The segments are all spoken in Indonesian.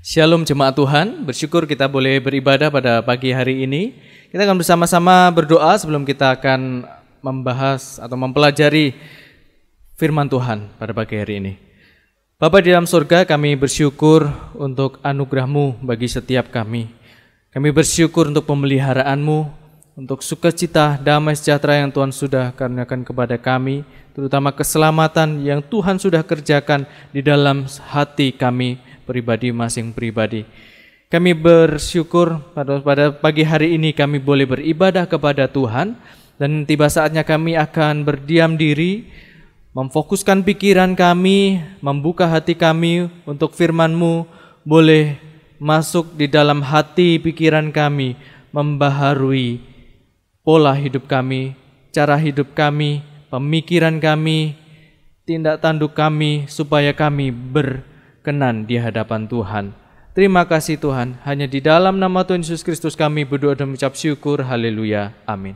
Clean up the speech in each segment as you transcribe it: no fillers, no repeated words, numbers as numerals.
Shalom jemaat Tuhan, bersyukur kita boleh beribadah pada pagi hari ini. Kita akan bersama-sama berdoa sebelum kita akan membahas atau mempelajari firman Tuhan pada pagi hari ini. Bapa di dalam surga, kami bersyukur untuk anugerah-Mu bagi setiap kami. Kami bersyukur untuk pemeliharaan-Mu, untuk sukacita, damai sejahtera yang Tuhan sudah karuniakan kepada kami, terutama keselamatan yang Tuhan sudah kerjakan di dalam hati kami pribadi masing pribadi. Kami bersyukur pada pagi hari ini kami boleh beribadah kepada Tuhan, dan tiba saatnya kami akan berdiam diri, memfokuskan pikiran kami, membuka hati kami untuk firman-Mu boleh masuk di dalam hati pikiran kami, membaharui pola hidup kami, cara hidup kami, pemikiran kami, tindak tanduk kami, supaya kami berkenan di hadapan Tuhan. Terima kasih Tuhan, hanya di dalam nama Tuhan Yesus Kristus kami berdoa dan mengucap syukur. Haleluya, amin.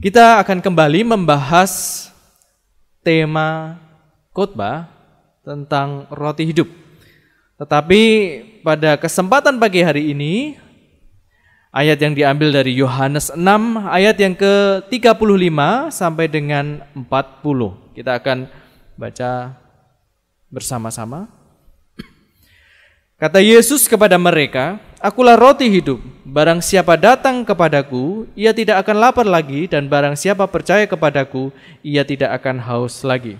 Kita akan kembali membahas tema khotbah tentang roti hidup. Tetapi pada kesempatan pagi hari ini, ayat yang diambil dari Yohanes 6 ayat yang ke-35 sampai dengan 40. Kita akan baca bersama-sama. Kata Yesus kepada mereka, "Akulah roti hidup. Barang siapa datang kepadaku, ia tidak akan lapar lagi, dan barang siapa percaya kepadaku, ia tidak akan haus lagi.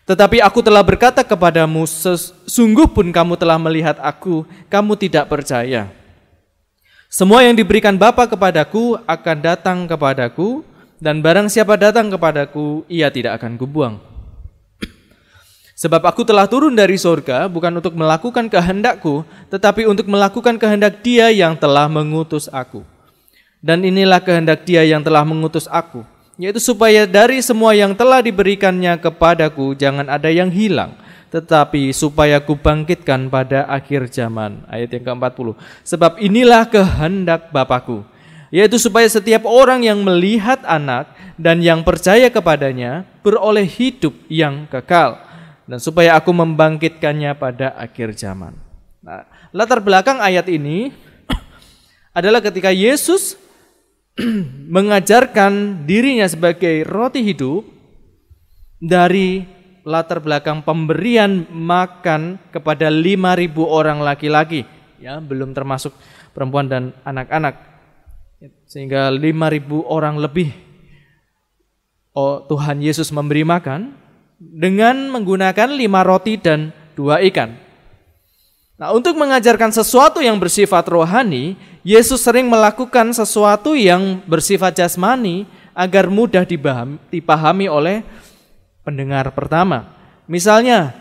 Tetapi aku telah berkata kepadamu, sesungguh pun kamu telah melihat aku, kamu tidak percaya. Semua yang diberikan Bapa kepadaku akan datang kepadaku, dan barang siapa datang kepadaku, ia tidak akan kubuang. Sebab aku telah turun dari sorga bukan untuk melakukan kehendakku, tetapi untuk melakukan kehendak Dia yang telah mengutus aku. Dan inilah kehendak Dia yang telah mengutus aku, yaitu supaya dari semua yang telah diberikannya kepadaku jangan ada yang hilang, tetapi supaya kubangkitkan pada akhir zaman." Ayat yang ke-40. "Sebab inilah kehendak Bapa-Ku, yaitu supaya setiap orang yang melihat Anak dan yang percaya kepadanya beroleh hidup yang kekal, dan supaya aku membangkitkannya pada akhir zaman." Nah, latar belakang ayat ini adalah ketika Yesus mengajarkan dirinya sebagai roti hidup dari latar belakang pemberian makan kepada 5.000 orang laki-laki, ya, belum termasuk perempuan dan anak-anak, sehingga 5.000 orang lebih Tuhan Yesus memberi makan dengan menggunakan 5 roti dan 2 ikan. Nah, untuk mengajarkan sesuatu yang bersifat rohani, Yesus sering melakukan sesuatu yang bersifat jasmani agar mudah dipahami oleh pendengar pertama. Misalnya,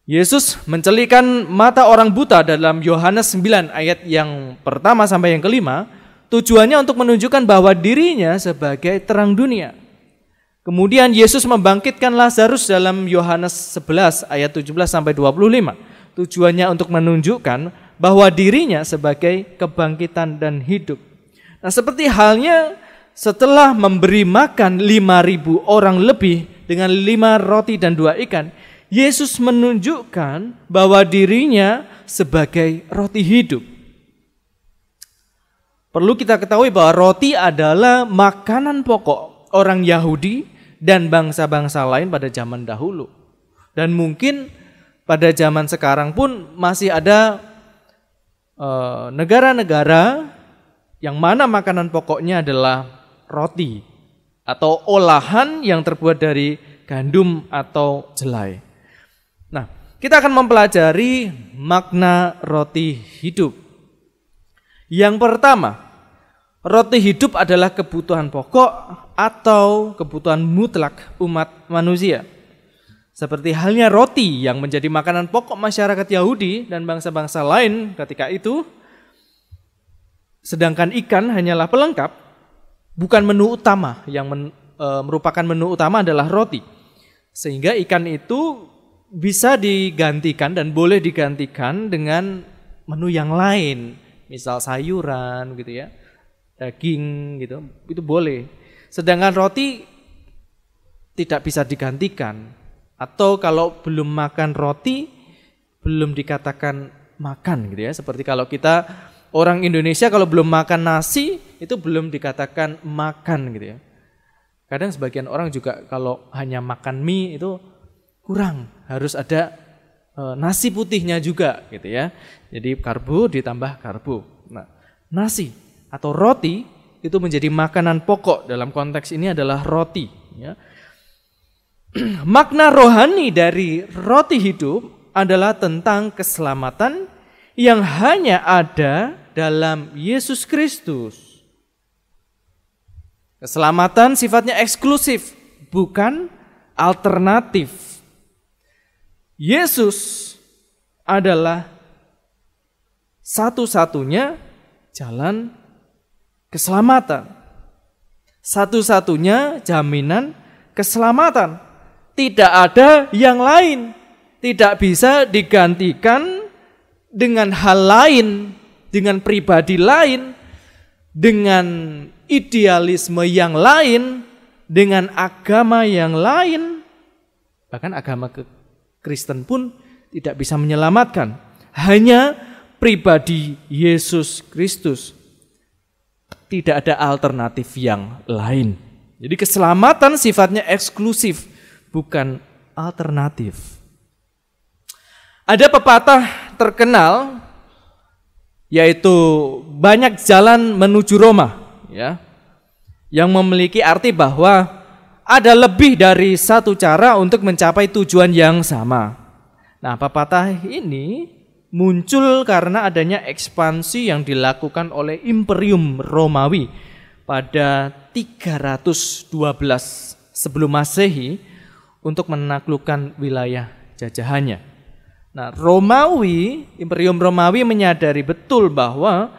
Yesus mencelikan mata orang buta dalam Yohanes 9 ayat yang pertama sampai yang kelima, tujuannya untuk menunjukkan bahwa dirinya sebagai terang dunia. Kemudian Yesus membangkitkan Lazarus dalam Yohanes 11 ayat 17 sampai 25. Tujuannya untuk menunjukkan bahwa dirinya sebagai kebangkitan dan hidup. Nah, seperti halnya setelah memberi makan 5.000 orang lebih dengan 5 roti dan 2 ikan, Yesus menunjukkan bahwa dirinya sebagai roti hidup. Perlu kita ketahui bahwa roti adalah makanan pokok orang Yahudi dan bangsa-bangsa lain pada zaman dahulu. Dan mungkin pada zaman sekarang pun masih ada negara-negara yang mana makanan pokoknya adalah roti atau olahan yang terbuat dari gandum atau jelai. Nah, kita akan mempelajari makna roti hidup. Yang pertama, roti hidup adalah kebutuhan pokok atau kebutuhan mutlak umat manusia. Seperti halnya roti yang menjadi makanan pokok masyarakat Yahudi dan bangsa-bangsa lain ketika itu, sedangkan ikan hanyalah pelengkap, bukan menu utama. Yang merupakan menu utama adalah roti. Sehingga ikan itu bisa digantikan dan boleh digantikan dengan menu yang lain, misal sayuran gitu ya, daging gitu, itu boleh. Sedangkan roti tidak bisa digantikan. Atau kalau belum makan roti, belum dikatakan makan gitu ya. Seperti kalau kita orang Indonesia kalau belum makan nasi itu belum dikatakan makan gitu ya. Kadang sebagian orang juga kalau hanya makan mie itu kurang, harus ada nasi putihnya juga gitu ya. Jadi karbo ditambah karbo. Nah, nasi atau roti itu menjadi makanan pokok, dalam konteks ini adalah roti ya. Makna rohani dari roti hidup adalah tentang keselamatan yang hanya ada dalam Yesus Kristus. Keselamatan sifatnya eksklusif, bukan alternatif. Yesus adalah satu-satunya jalan keselamatan. Satu-satunya jaminan keselamatan. Tidak ada yang lain. Tidak bisa digantikan dengan hal lain, dengan pribadi lain, dengan idealisme yang lain, dengan agama yang lain. Bahkan agama Kristen pun tidak bisa menyelamatkan. Hanya pribadi Yesus Kristus. Tidak ada alternatif yang lain. Jadi keselamatan sifatnya eksklusif, bukan alternatif. Ada pepatah terkenal yaitu banyak jalan menuju Roma ya, yang memiliki arti bahwa ada lebih dari satu cara untuk mencapai tujuan yang sama. Nah, pepatah ini muncul karena adanya ekspansi yang dilakukan oleh Imperium Romawi pada 312 sebelum Masehi untuk menaklukkan wilayah jajahannya. Nah, Imperium Romawi menyadari betul bahwa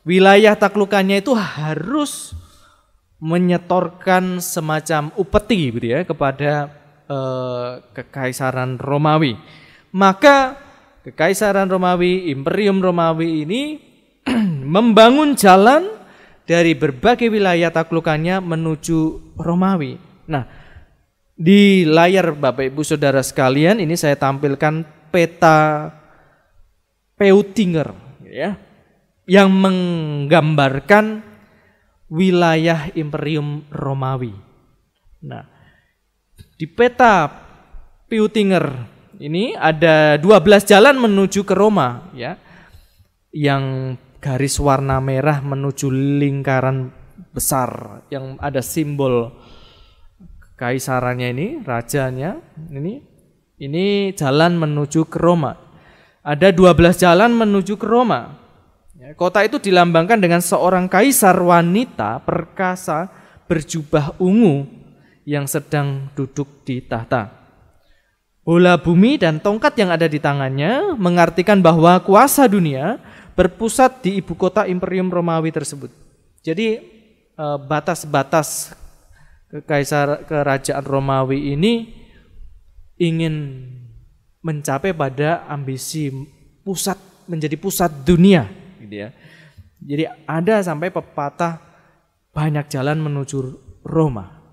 wilayah taklukannya itu harus menyetorkan semacam upeti gitu ya kepada Kekaisaran Romawi. Maka Kekaisaran Romawi, Imperium Romawi ini membangun jalan dari berbagai wilayah taklukannya menuju Romawi. Nah, di layar Bapak Ibu Saudara sekalian ini saya tampilkan peta Peutinger ya, yang menggambarkan wilayah Imperium Romawi. Nah, di peta Peutinger ini ada 12 jalan menuju ke Roma ya, yang garis warna merah menuju lingkaran besar yang ada simbol kaisarannya ini, rajanya ini jalan menuju ke Roma. Ada 12 jalan menuju ke Roma. Kota itu dilambangkan dengan seorang kaisar wanita perkasa berjubah ungu yang sedang duduk di tahta. Bola bumi dan tongkat yang ada di tangannya mengartikan bahwa kuasa dunia berpusat di ibu kota Imperium Romawi tersebut. Jadi batas-batas kerajaan Romawi ini ingin mencapai pada ambisi menjadi pusat dunia gitu ya. Jadi ada sampai pepatah banyak jalan menuju Roma.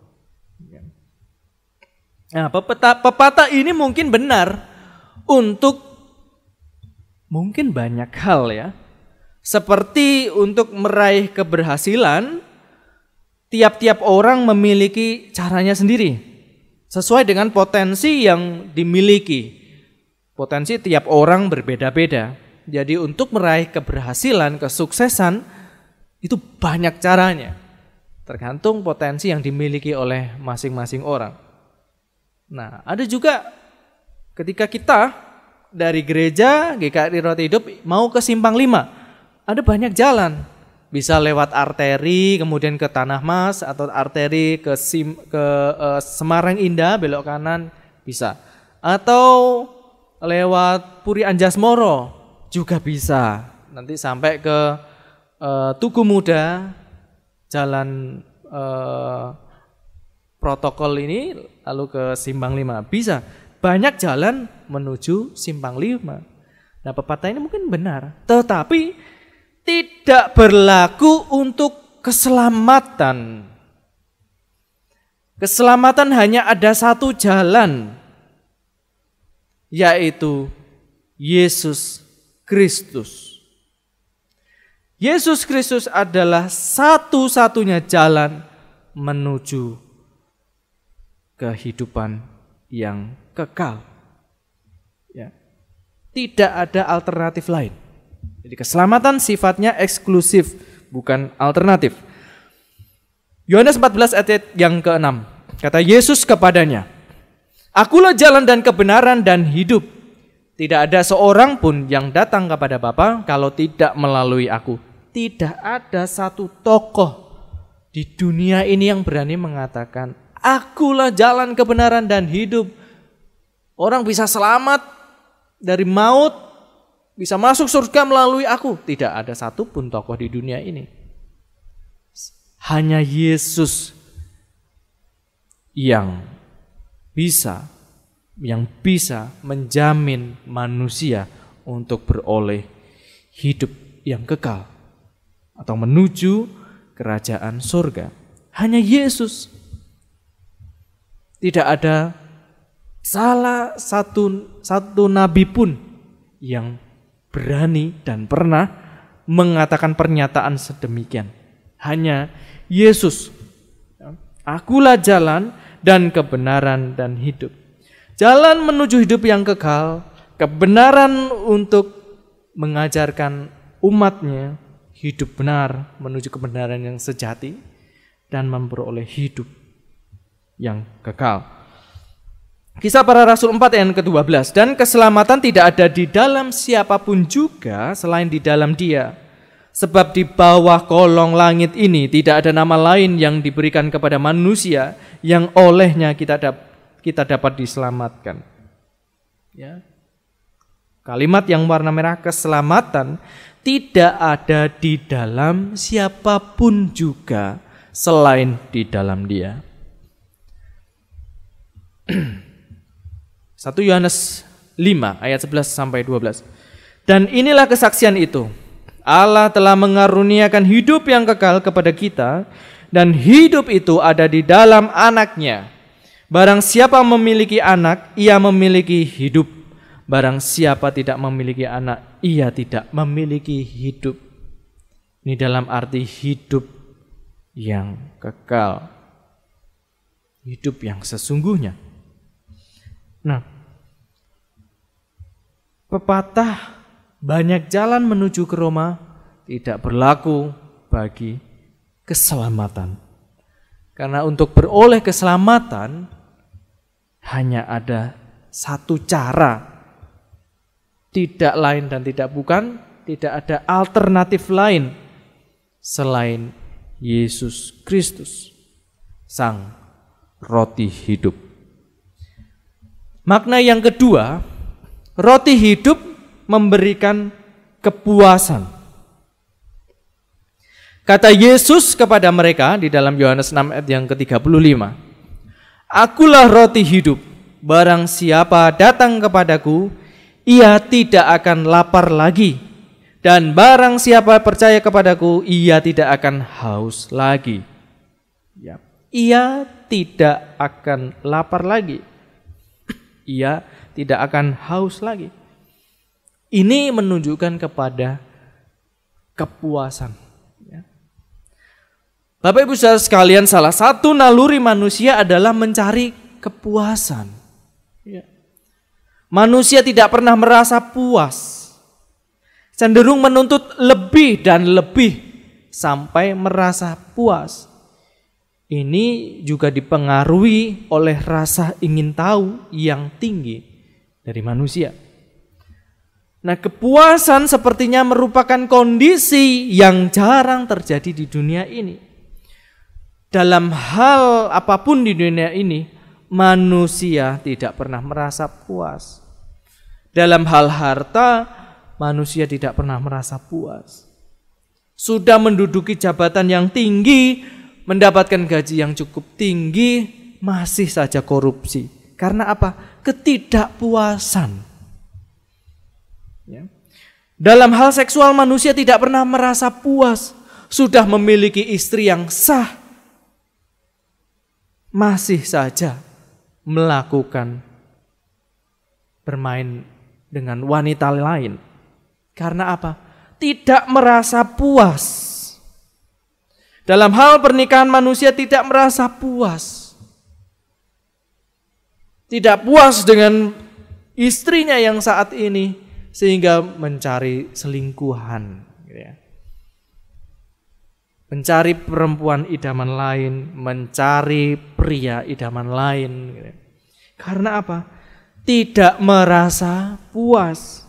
Nah, pepatah ini mungkin benar untuk mungkin banyak hal ya. Seperti untuk meraih keberhasilan, tiap-tiap orang memiliki caranya sendiri, sesuai dengan potensi yang dimiliki. Potensi tiap orang berbeda-beda. Jadi untuk meraih keberhasilan, kesuksesan, itu banyak caranya. Tergantung potensi yang dimiliki oleh masing-masing orang. Nah, ada juga ketika kita dari gereja GKRI Roti Hidup mau ke Simpang 5, ada banyak jalan. Bisa lewat arteri kemudian ke Tanah Mas atau arteri ke Semarang Indah belok kanan bisa. Atau lewat Puri Anjasmoro juga bisa. Nanti sampai ke Tugu Muda, jalan protokol ini lalu ke Simpang 5 bisa. Banyak jalan menuju Simpang 5. Nah, pepatah ini mungkin benar, tetapi tidak berlaku untuk keselamatan. Keselamatan hanya ada satu jalan, yaitu Yesus Kristus. Yesus Kristus adalah satu-satunya jalan menuju kehidupan yang kekal. Ya. Tidak ada alternatif lain. Jadi keselamatan sifatnya eksklusif, bukan alternatif. Yohanes 14 ayat yang ke-6. Kata Yesus kepadanya, "Akulah jalan dan kebenaran dan hidup. Tidak ada seorang pun yang datang kepada Bapa kalau tidak melalui aku." Tidak ada satu tokoh di dunia ini yang berani mengatakan, "Akulah jalan kebenaran dan hidup." Orang bisa selamat dari maut, bisa masuk surga melalui aku. Tidak ada satupun tokoh di dunia ini. Hanya Yesus yang bisa menjamin manusia untuk beroleh hidup yang kekal atau menuju kerajaan surga. Hanya Yesus. Tidak ada salah satu nabi pun yang berani dan pernah mengatakan pernyataan sedemikian. Hanya Yesus. Akulah jalan dan kebenaran dan hidup. Jalan menuju hidup yang kekal, kebenaran untuk mengajarkan umatnya hidup benar menuju kebenaran yang sejati dan memperoleh hidup yang kekal. Kisah Para Rasul 4 ayat ke-12. Dan keselamatan tidak ada di dalam siapapun juga selain di dalam Dia. Sebab di bawah kolong langit ini tidak ada nama lain yang diberikan kepada manusia yang olehnya kita dapat diselamatkan. Ya. Kalimat yang warna merah, keselamatan tidak ada di dalam siapapun juga selain di dalam Dia. 1 Yohanes 5 ayat 11 sampai 12. Dan inilah kesaksian itu. Allah telah mengaruniakan hidup yang kekal kepada kita, dan hidup itu ada di dalam Anak-Nya. Barang siapa memiliki anak, ia memiliki hidup. Barang siapa tidak memiliki anak, ia tidak memiliki hidup. Ini dalam arti hidup yang kekal. Hidup yang sesungguhnya. Nah, pepatah banyak jalan menuju ke Roma tidak berlaku bagi keselamatan. Karena untuk beroleh keselamatan hanya ada satu cara. Tidak lain dan tidak bukan, tidak ada alternatif lain selain Yesus Kristus, Sang Roti Hidup. Makna yang kedua, roti hidup memberikan kepuasan. Kata Yesus kepada mereka di dalam Yohanes 6 ayat yang ke-35, "Akulah roti hidup, barang siapa datang kepadaku, ia tidak akan lapar lagi, dan barang siapa percaya kepadaku, ia tidak akan haus lagi." Ya, ia tidak akan lapar lagi. Ia tidak akan haus lagi. Ini menunjukkan kepada kepuasan. Ya. Bapak Ibu Saudara sekalian, salah satu naluri manusia adalah mencari kepuasan. Ya. Manusia tidak pernah merasa puas. Cenderung menuntut lebih dan lebih sampai merasa puas. Ini juga dipengaruhi oleh rasa ingin tahu yang tinggi dari manusia. Nah, kepuasan sepertinya merupakan kondisi yang jarang terjadi di dunia ini. Dalam hal apapun di dunia ini, manusia tidak pernah merasa puas. Dalam hal harta, manusia tidak pernah merasa puas. Sudah menduduki jabatan yang tinggi, mendapatkan gaji yang cukup tinggi, masih saja korupsi. Karena apa? Ketidakpuasan. Ya. Dalam hal seksual, manusia tidak pernah merasa puas. Sudah memiliki istri yang sah, masih saja melakukan bermain dengan wanita lain. Karena apa? Tidak merasa puas. Dalam hal pernikahan manusia tidak merasa puas. Tidak puas dengan istrinya yang saat ini sehingga mencari selingkuhan. Gitu ya. Mencari perempuan idaman lain, mencari pria idaman lain. Gitu ya. Karena apa? Tidak merasa puas.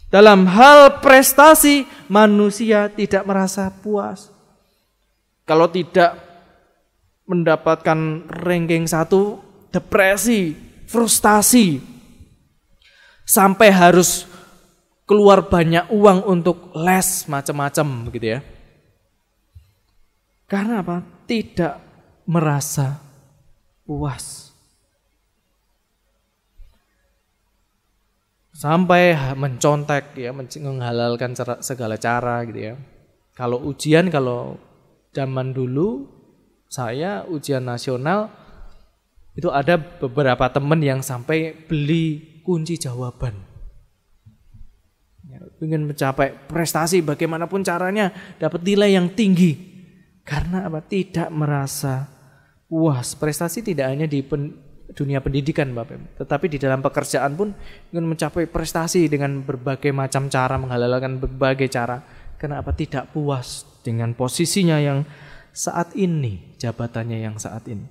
Dalam hal prestasi manusia tidak merasa puas. Kalau tidak mendapatkan ranking 1, depresi, frustasi, sampai harus keluar banyak uang untuk les macam-macam begitu ya. Karena apa? Tidak merasa puas. Sampai mencontek ya, menghalalkan segala cara gitu ya. Kalau ujian, kalau zaman dulu saya ujian nasional itu ada beberapa teman yang sampai beli kunci jawaban. Ya, ingin mencapai prestasi bagaimanapun caranya dapat nilai yang tinggi. Karena apa? Tidak merasa puas. Prestasi tidak hanya di dunia pendidikan Bapak Ibu, tetapi di dalam pekerjaan pun ingin mencapai prestasi dengan berbagai macam cara, menghalalkan berbagai cara. Kenapa? Tidak puas dengan posisinya yang saat ini, jabatannya yang saat ini.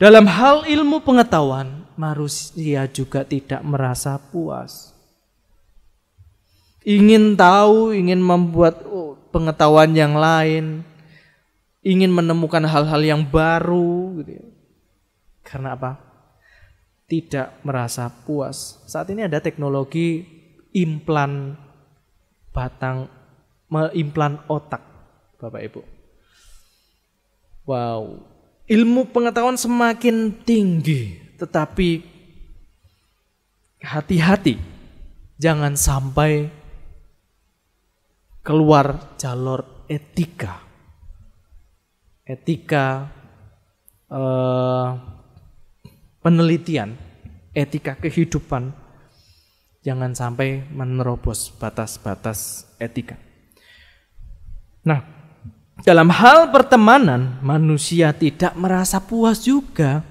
Dalam hal ilmu pengetahuan, manusia juga tidak merasa puas. Ingin tahu, ingin membuat pengetahuan yang lain, ingin menemukan hal-hal yang baru gitu ya. Karena apa? Tidak merasa puas. Saat ini ada teknologi implan implan otak, Bapak Ibu. Wow, ilmu pengetahuan semakin tinggi, tetapi hati-hati, jangan sampai keluar jalur etika. Penelitian, etika kehidupan, jangan sampai menerobos batas-batas etika. Nah, dalam hal pertemanan, manusia tidak merasa puas juga.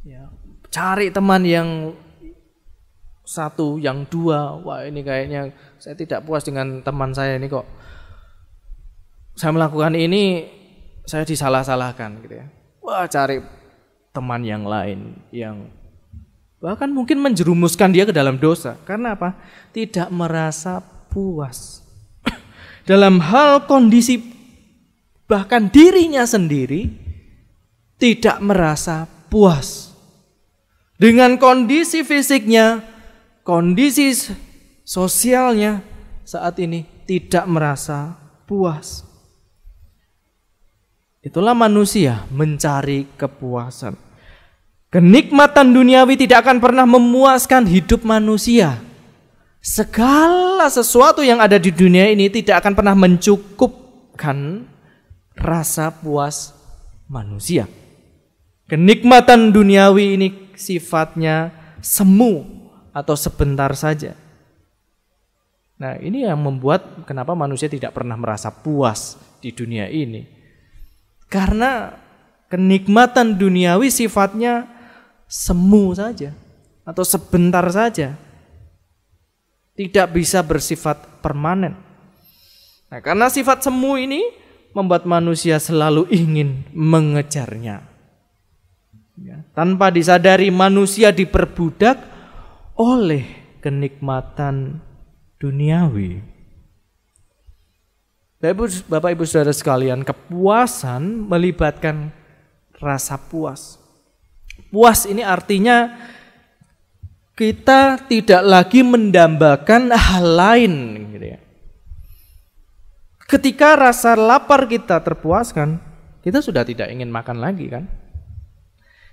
Ya, cari teman yang satu, yang dua, wah ini kayaknya saya tidak puas dengan teman saya ini kok. Saya melakukan ini, saya disalah-salahkan gitu ya. Wah, cari teman yang lain yang bahkan mungkin menjerumuskan dia ke dalam dosa. Karena apa? Tidak merasa puas. Dalam hal kondisi bahkan dirinya sendiri tidak merasa puas. Dengan kondisi fisiknya, kondisi sosialnya saat ini tidak merasa puas. Itulah manusia mencari kepuasan. Kenikmatan duniawi tidak akan pernah memuaskan hidup manusia. Segala sesuatu yang ada di dunia ini tidak akan pernah mencukupkan rasa puas manusia. Kenikmatan duniawi ini sifatnya semu atau sebentar saja. Nah, ini yang membuat kenapa manusia tidak pernah merasa puas di dunia ini. Karena kenikmatan duniawi sifatnya semu saja atau sebentar saja. Tidak bisa bersifat permanen. Nah, karena sifat semu ini membuat manusia selalu ingin mengejarnya. Ya, tanpa disadari manusia diperbudak oleh kenikmatan duniawi. Bapak Ibu Saudara sekalian, kepuasan melibatkan rasa puas. Puas ini artinya kita tidak lagi mendambakan hal lain gitu ya. Ketika rasa lapar kita terpuaskan, kita sudah tidak ingin makan lagi kan?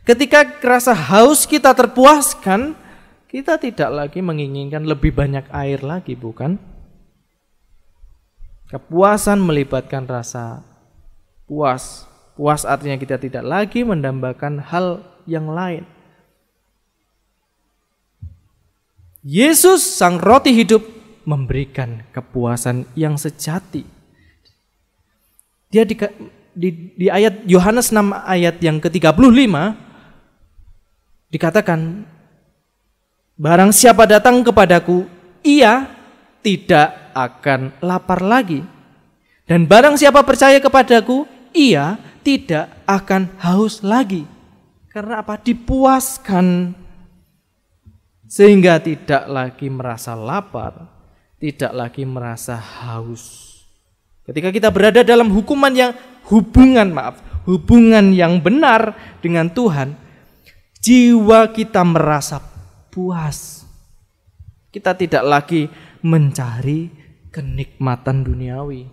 Ketika rasa haus kita terpuaskan, kita tidak lagi menginginkan lebih banyak air lagi, bukan? Kepuasan melibatkan rasa puas. Puas artinya kita tidak lagi mendambakan hal yang lain. Yesus sang roti hidup memberikan kepuasan yang sejati. Dia di ayat Yohanes 6 ayat yang ke-35 dikatakan, barang siapa datang kepadaku, ia tidak akan lapar lagi. Dan barang siapa percaya kepadaku, ia tidak akan haus lagi. Karena apa? Dipuaskan. Sehingga tidak lagi merasa lapar, tidak lagi merasa haus. Ketika kita berada dalam hubungan yang benar dengan Tuhan, jiwa kita merasa puas. Kita tidak lagi mencari kenikmatan duniawi.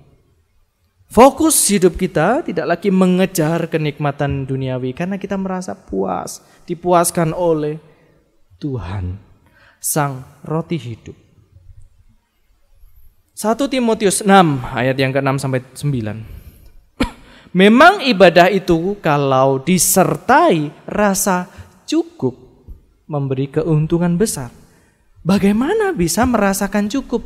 Fokus hidup kita tidak lagi mengejar kenikmatan duniawi karena kita merasa puas, dipuaskan oleh Tuhan, sang roti hidup. 1 Timotius 6 ayat yang ke-6 sampai 9. Memang ibadah itu kalau disertai rasa cukup memberi keuntungan besar. Bagaimana bisa merasakan cukup?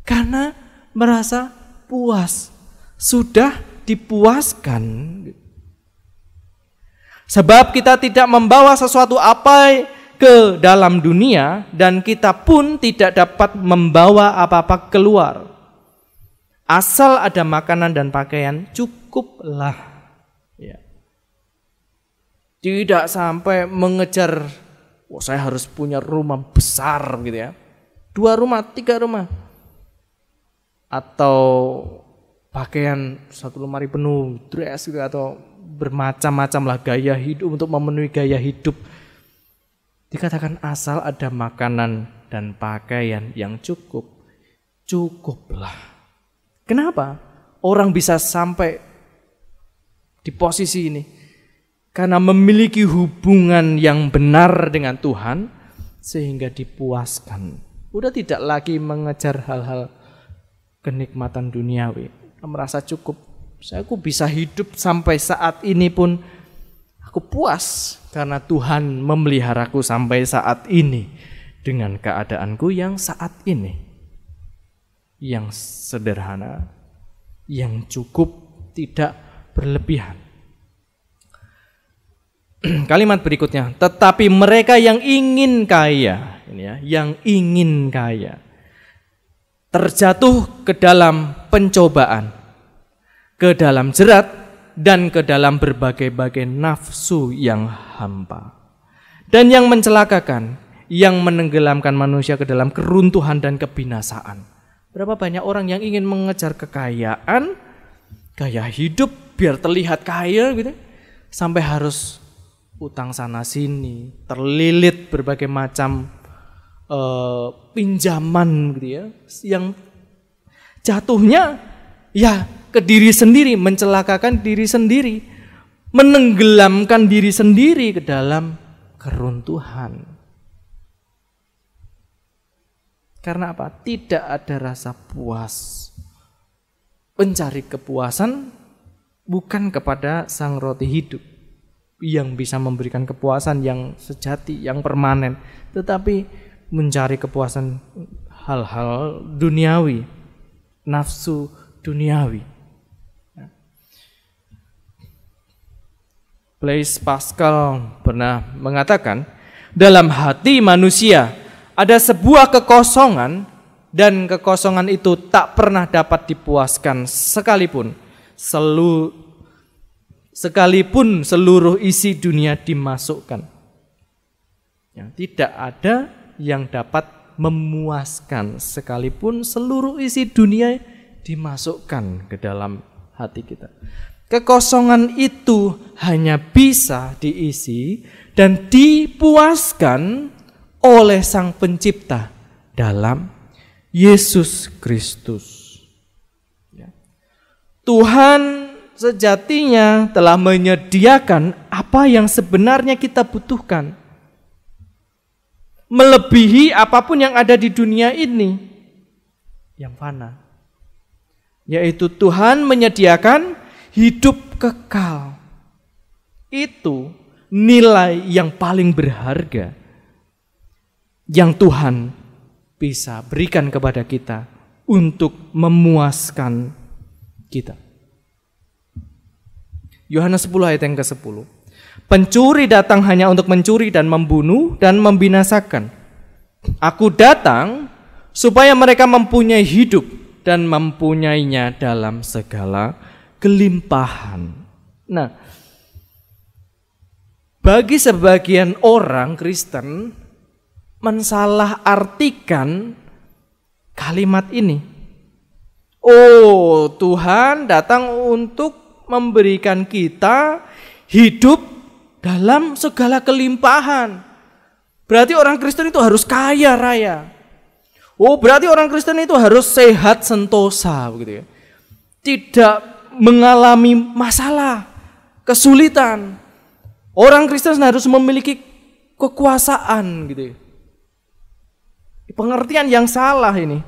Karena merasa puas, sudah dipuaskan. Sebab kita tidak membawa sesuatu apa ke dalam dunia dan kita pun tidak dapat membawa apa-apa keluar. Asal ada makanan dan pakaian cukuplah. Ya. Tidak sampai mengejar, saya harus punya rumah besar gitu ya. 2 rumah, 3 rumah. Atau pakaian 1 lemari penuh, dress gitu, atau bermacam-macam lah gaya hidup untuk memenuhi gaya hidup. Dikatakan asal ada makanan dan pakaian yang cukup, cukuplah. Kenapa orang bisa sampai di posisi ini? Karena memiliki hubungan yang benar dengan Tuhan sehingga dipuaskan. Udah tidak lagi mengejar hal-hal kenikmatan duniawi. Merasa cukup. Aku bisa hidup sampai saat ini pun aku puas karena Tuhan memeliharaku sampai saat ini dengan keadaanku yang saat ini. Yang sederhana, yang cukup, tidak berlebihan. Kalimat berikutnya, tetapi mereka yang ingin kaya, ini ya, yang ingin kaya, terjatuh ke dalam pencobaan, ke dalam jerat, dan ke dalam berbagai-bagai nafsu yang hampa. Dan yang mencelakakan, yang menenggelamkan manusia ke dalam keruntuhan dan kebinasaan. Berapa banyak orang yang ingin mengejar kekayaan, gaya hidup biar terlihat kaya gitu, sampai harus utang sana sini, terlilit berbagai macam pinjaman gitu ya, yang jatuhnya ya ke diri sendiri, mencelakakan diri sendiri, menenggelamkan diri sendiri ke dalam keruntuhan. Karena apa? Tidak ada rasa puas. Mencari kepuasan bukan kepada sang roti hidup yang bisa memberikan kepuasan yang sejati, yang permanen, tetapi mencari kepuasan hal-hal duniawi, nafsu duniawi. Blaise Pascal pernah mengatakan, dalam hati manusia ada sebuah kekosongan dan kekosongan itu tak pernah dapat dipuaskan sekalipun seluruh isi dunia dimasukkan. Ya, tidak ada yang dapat memuaskan sekalipun seluruh isi dunia dimasukkan ke dalam hati kita. Kekosongan itu hanya bisa diisi dan dipuaskan oleh Sang Pencipta dalam Yesus Kristus. Ya. Tuhan sejatinya telah menyediakan apa yang sebenarnya kita butuhkan, melebihi apapun yang ada di dunia ini yang fana. Yaitu Tuhan menyediakan hidup kekal. Itu nilai yang paling berharga. yang Tuhan bisa berikan kepada kita untuk memuaskan kita. Yohanes 10 ayat yang ke-10. Pencuri datang hanya untuk mencuri dan membunuh dan membinasakan. Aku datang supaya mereka mempunyai hidup dan mempunyainya dalam segala kelimpahan. Nah, bagi sebagian orang Kristen mensalahartikan kalimat ini. Oh, Tuhan datang untuk memberikan kita hidup dalam segala kelimpahan. Berarti orang Kristen itu harus kaya raya. Oh, berarti orang Kristen itu harus sehat sentosa, begitu ya. Tidak mengalami masalah, kesulitan. Orang Kristen harus memiliki kekuasaan, gitu ya. Pengertian yang salah ini.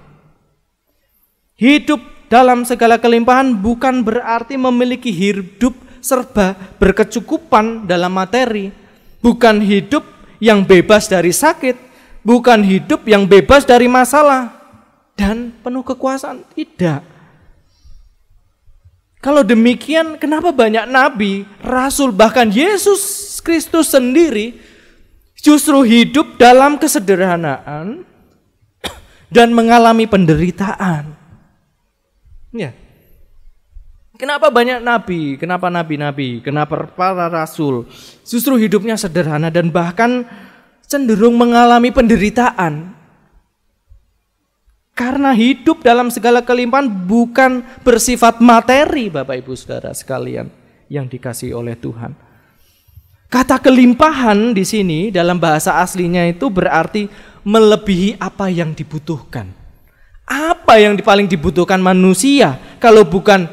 Hidup dalam segala kelimpahan bukan berarti memiliki hidup serba berkecukupan dalam materi. Bukan hidup yang bebas dari sakit. Bukan hidup yang bebas dari masalah dan penuh kekuasaan. Tidak. Kalau demikian, kenapa banyak nabi, rasul, bahkan Yesus Kristus sendiri justru hidup dalam kesederhanaan dan mengalami penderitaan? Ya. Kenapa banyak nabi? Kenapa nabi-nabi? Kenapa para rasul justru hidupnya sederhana dan bahkan cenderung mengalami penderitaan? Karena hidup dalam segala kelimpahan bukan bersifat materi, Bapak Ibu Saudara sekalian yang dikasihi oleh Tuhan. Kata kelimpahan di sini dalam bahasa aslinya itu berarti melebihi apa yang dibutuhkan. Apa yang paling dibutuhkan manusia kalau bukan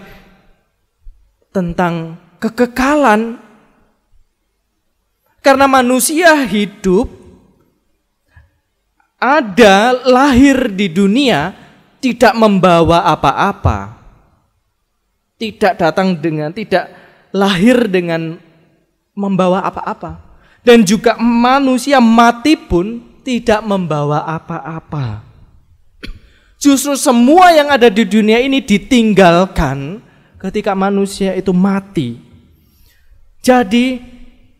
tentang kekekalan? Karena manusia hidup lahir di dunia tidak membawa apa-apa. Tidak lahir dengan membawa apa-apa. Dan juga manusia mati pun tidak membawa apa-apa. Justru semua yang ada di dunia ini ditinggalkan ketika manusia itu mati. Jadi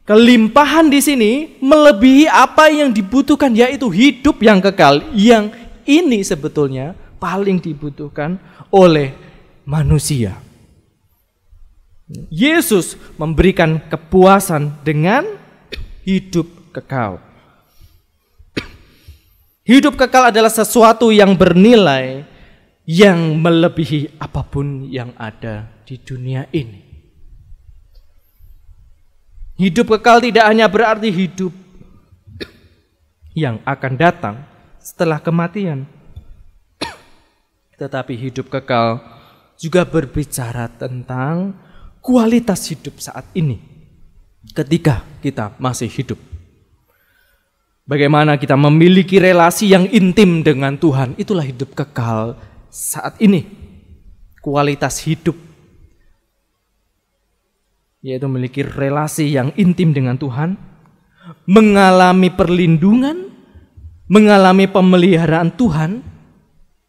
kelimpahan di sini melebihi apa yang dibutuhkan, yaitu hidup yang kekal. Yang ini sebetulnya paling dibutuhkan oleh manusia. Yesus memberikan kepuasan dengan hidup kekal. Hidup kekal adalah sesuatu yang bernilai, yang melebihi apapun yang ada di dunia ini. Hidup kekal tidak hanya berarti hidup yang akan datang setelah kematian, tetapi hidup kekal juga berbicara tentang kualitas hidup saat ini ketika kita masih hidup. Bagaimana kita memiliki relasi yang intim dengan Tuhan, itulah hidup kekal saat ini. Kualitas hidup, yaitu memiliki relasi yang intim dengan Tuhan, mengalami perlindungan, mengalami pemeliharaan Tuhan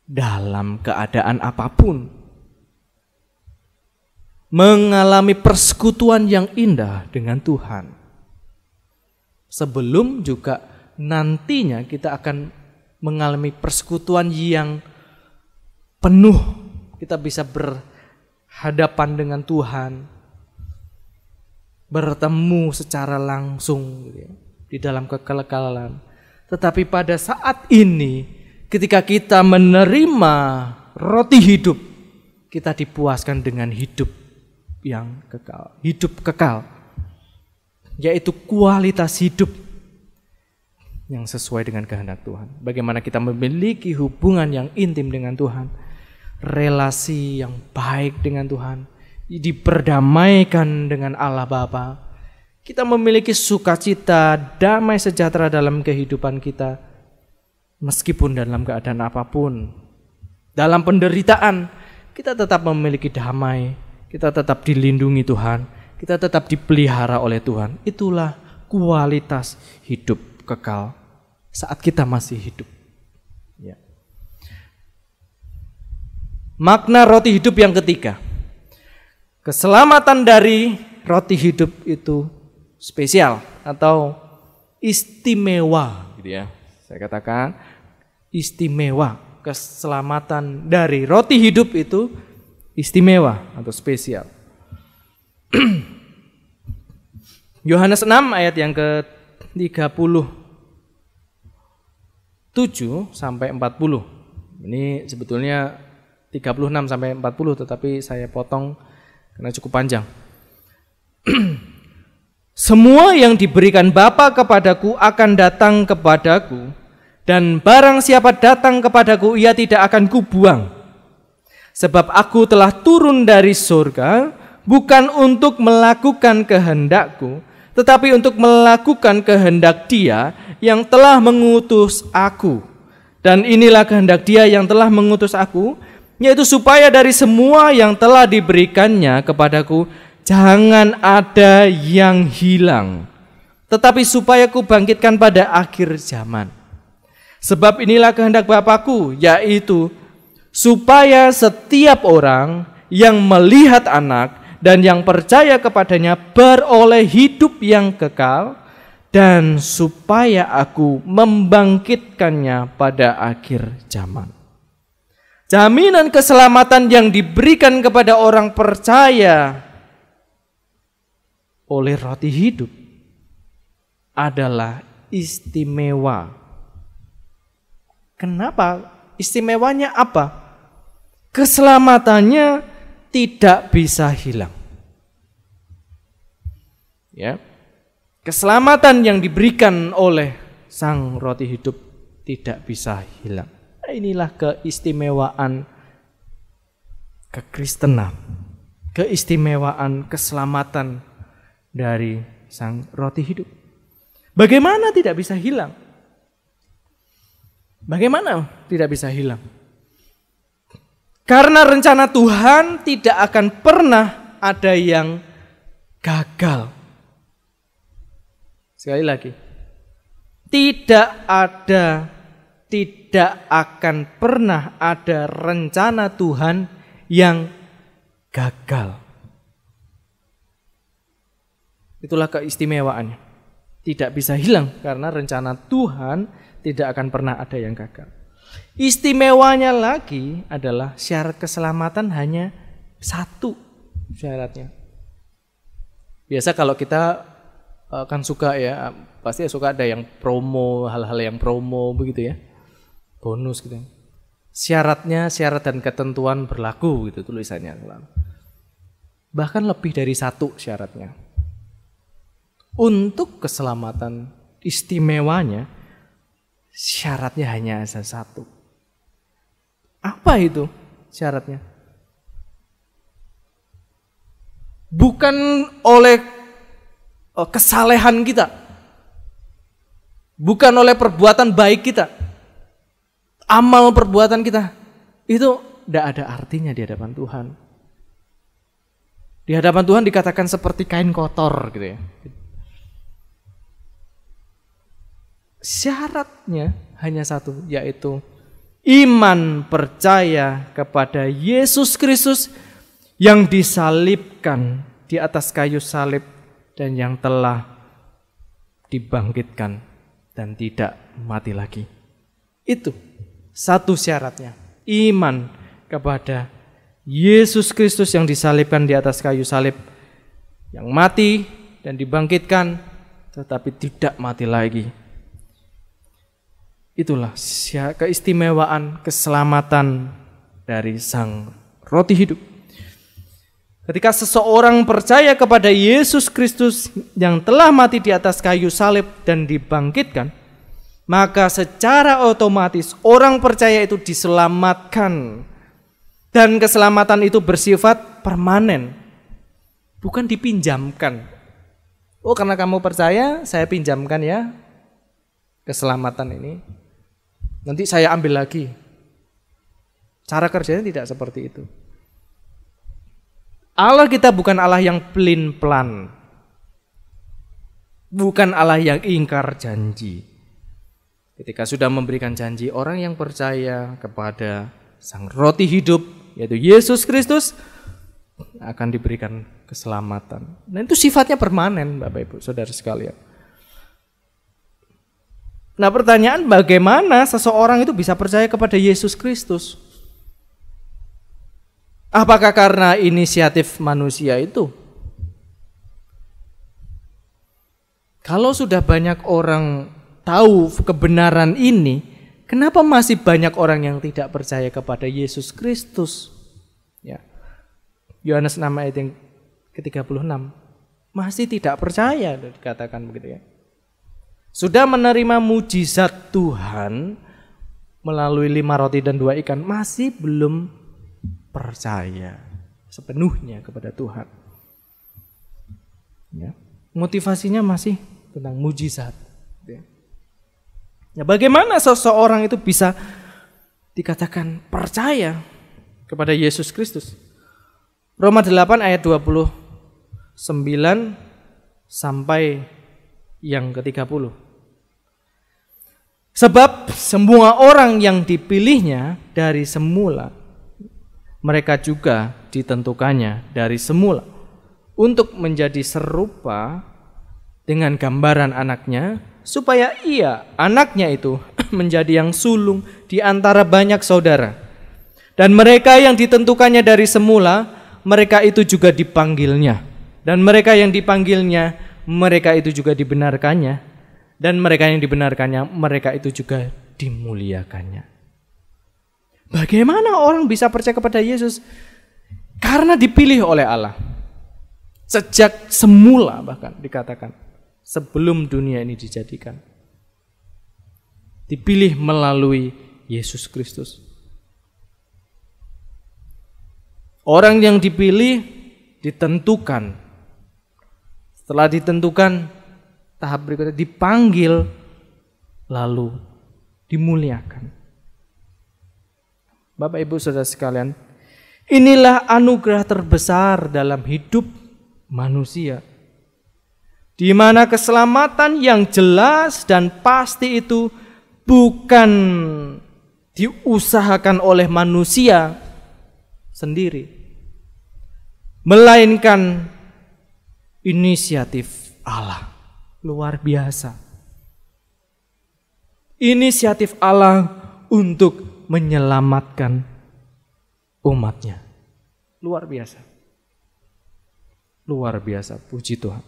dalam keadaan apapun, mengalami persekutuan yang indah dengan Tuhan. Sebelum juga nantinya kita akan mengalami persekutuan yang penuh, kita bisa berhadapan dengan Tuhan, bertemu secara langsung gitu ya, di dalam kekekalan. Tetapi pada saat ini ketika kita menerima roti hidup, kita dipuaskan dengan hidup yang kekal, hidup kekal, yaitu kualitas hidup yang sesuai dengan kehendak Tuhan. Bagaimana kita memiliki hubungan yang intim dengan Tuhan, relasi yang baik dengan Tuhan, diperdamaikan dengan Allah Bapa. Kita memiliki sukacita, damai sejahtera dalam kehidupan kita, meskipun dalam keadaan apapun. Dalam penderitaan, kita tetap memiliki damai, kita tetap dilindungi Tuhan, kita tetap dipelihara oleh Tuhan. Itulah kualitas hidup kekal saat kita masih hidup. Ya. Makna roti hidup yang ketiga. Keselamatan dari roti hidup itu spesial atau istimewa, gitu ya. Saya katakan istimewa. Keselamatan dari roti hidup itu istimewa atau spesial. Yohanes 6 ayat yang ke-37 sampai 40. Ini sebetulnya 36 sampai 40, tetapi saya potong karena cukup panjang. Semua yang diberikan Bapa kepadaku akan datang kepadaku, dan barang siapa datang kepadaku ia tidak akan kubuang. Sebab aku telah turun dari surga bukan untuk melakukan kehendakku, tetapi untuk melakukan kehendak Dia yang telah mengutus aku. Dan inilah kehendak Dia yang telah mengutus aku, yaitu supaya dari semua yang telah diberikannya kepadaku jangan ada yang hilang, tetapi supaya kubangkitkan pada akhir zaman. Sebab inilah kehendak Bapa-Ku, yaitu supaya setiap orang yang melihat Anak dan yang percaya kepadanya beroleh hidup yang kekal, dan supaya Aku membangkitkannya pada akhir zaman. Jaminan keselamatan yang diberikan kepada orang percaya oleh roti hidup adalah istimewa. Kenapa? Istimewanya apa? Keselamatannya tidak bisa hilang. Ya. Keselamatan yang diberikan oleh Sang Roti Hidup tidak bisa hilang. Inilah keistimewaan kekristenan, keistimewaan keselamatan dari Sang Roti Hidup. Bagaimana tidak bisa hilang? Bagaimana tidak bisa hilang? Karena rencana Tuhan tidak akan pernah ada yang gagal. Sekali lagi, tidak akan pernah ada rencana Tuhan yang gagal. Itulah keistimewaannya. Tidak bisa hilang karena rencana Tuhan tidak akan pernah ada yang gagal. Istimewanya lagi adalah syarat keselamatan hanya satu syaratnya. Biasa kalau kita kan suka ya, pasti suka ada yang promo, hal-hal yang promo begitu ya. Bonus gitu. Syaratnya, syarat dan ketentuan berlaku gitu tulisannya. Bahkan lebih dari satu syaratnya. Untuk keselamatan istimewanya, syaratnya hanya ada satu. Apa itu syaratnya? Bukan oleh kesalehan kita, bukan oleh perbuatan baik kita, amal perbuatan kita, itu tidak ada artinya di hadapan Tuhan. Di hadapan Tuhan dikatakan seperti kain kotor gitu ya. Syaratnya hanya satu, yaitu iman percaya kepada Yesus Kristus yang disalibkan di atas kayu salib dan yang telah dibangkitkan dan tidak mati lagi. Itu satu syaratnya, iman kepada Yesus Kristus yang disalibkan di atas kayu salib, yang mati dan dibangkitkan tetapi tidak mati lagi. Itulah keistimewaan keselamatan dari Sang Roti Hidup. Ketika seseorang percaya kepada Yesus Kristus yang telah mati di atas kayu salib dan dibangkitkan, maka secara otomatis orang percaya itu diselamatkan. Dan keselamatan itu bersifat permanen, bukan dipinjamkan. Oh, karena kamu percaya, saya pinjamkan ya keselamatan ini. Nanti saya ambil lagi. Cara kerjanya tidak seperti itu. Allah kita bukan Allah yang pelin-pelan. Bukan Allah yang ingkar janji. Ketika sudah memberikan janji, orang yang percaya kepada Sang Roti hidup, yaitu Yesus Kristus, akan diberikan keselamatan. Dan itu sifatnya permanen, Bapak Ibu Saudara sekalian. Nah, pertanyaan, bagaimana seseorang itu bisa percaya kepada Yesus Kristus? Apakah karena inisiatif manusia itu? Kalau sudah banyak orang tahu kebenaran ini, kenapa masih banyak orang yang tidak percaya kepada Yesus Kristus? Ya. Yohanes 6 ayat yang ke-36. Masih tidak percaya, dikatakan begitu ya. Sudah menerima mujizat Tuhan melalui 5 roti dan 2 ikan, masih belum percaya sepenuhnya kepada Tuhan. Ya. Motivasinya masih tentang mujizat. Ya, bagaimana seseorang itu bisa dikatakan percaya kepada Yesus Kristus? Roma 8 ayat 29 sampai yang ke-30. Sebab semua orang yang dipilihnya dari semula, mereka juga ditentukannya dari semula untuk menjadi serupa dengan gambaran anaknya, supaya ia, anaknya itu, menjadi yang sulung di antara banyak saudara. Dan mereka yang ditentukannya dari semula, mereka itu juga dipanggilnya. Dan mereka yang dipanggilnya, mereka itu juga dibenarkannya. Dan mereka yang dibenarkannya, mereka itu juga dimuliakannya. Bagaimana orang bisa percaya kepada Yesus? Karena dipilih oleh Allah. Sejak semula bahkan dikatakan, sebelum dunia ini dijadikan. Dipilih melalui Yesus Kristus. Orang yang dipilih ditentukan. Setelah ditentukan, tahap berikutnya dipanggil, lalu dimuliakan. Bapak Ibu Saudara sekalian, inilah anugerah terbesar dalam hidup manusia, di mana keselamatan yang jelas dan pasti itu bukan diusahakan oleh manusia sendiri, melainkan inisiatif Allah. Luar biasa. Inisiatif Allah untuk menyelamatkan umatnya. Luar biasa. Luar biasa, puji Tuhan.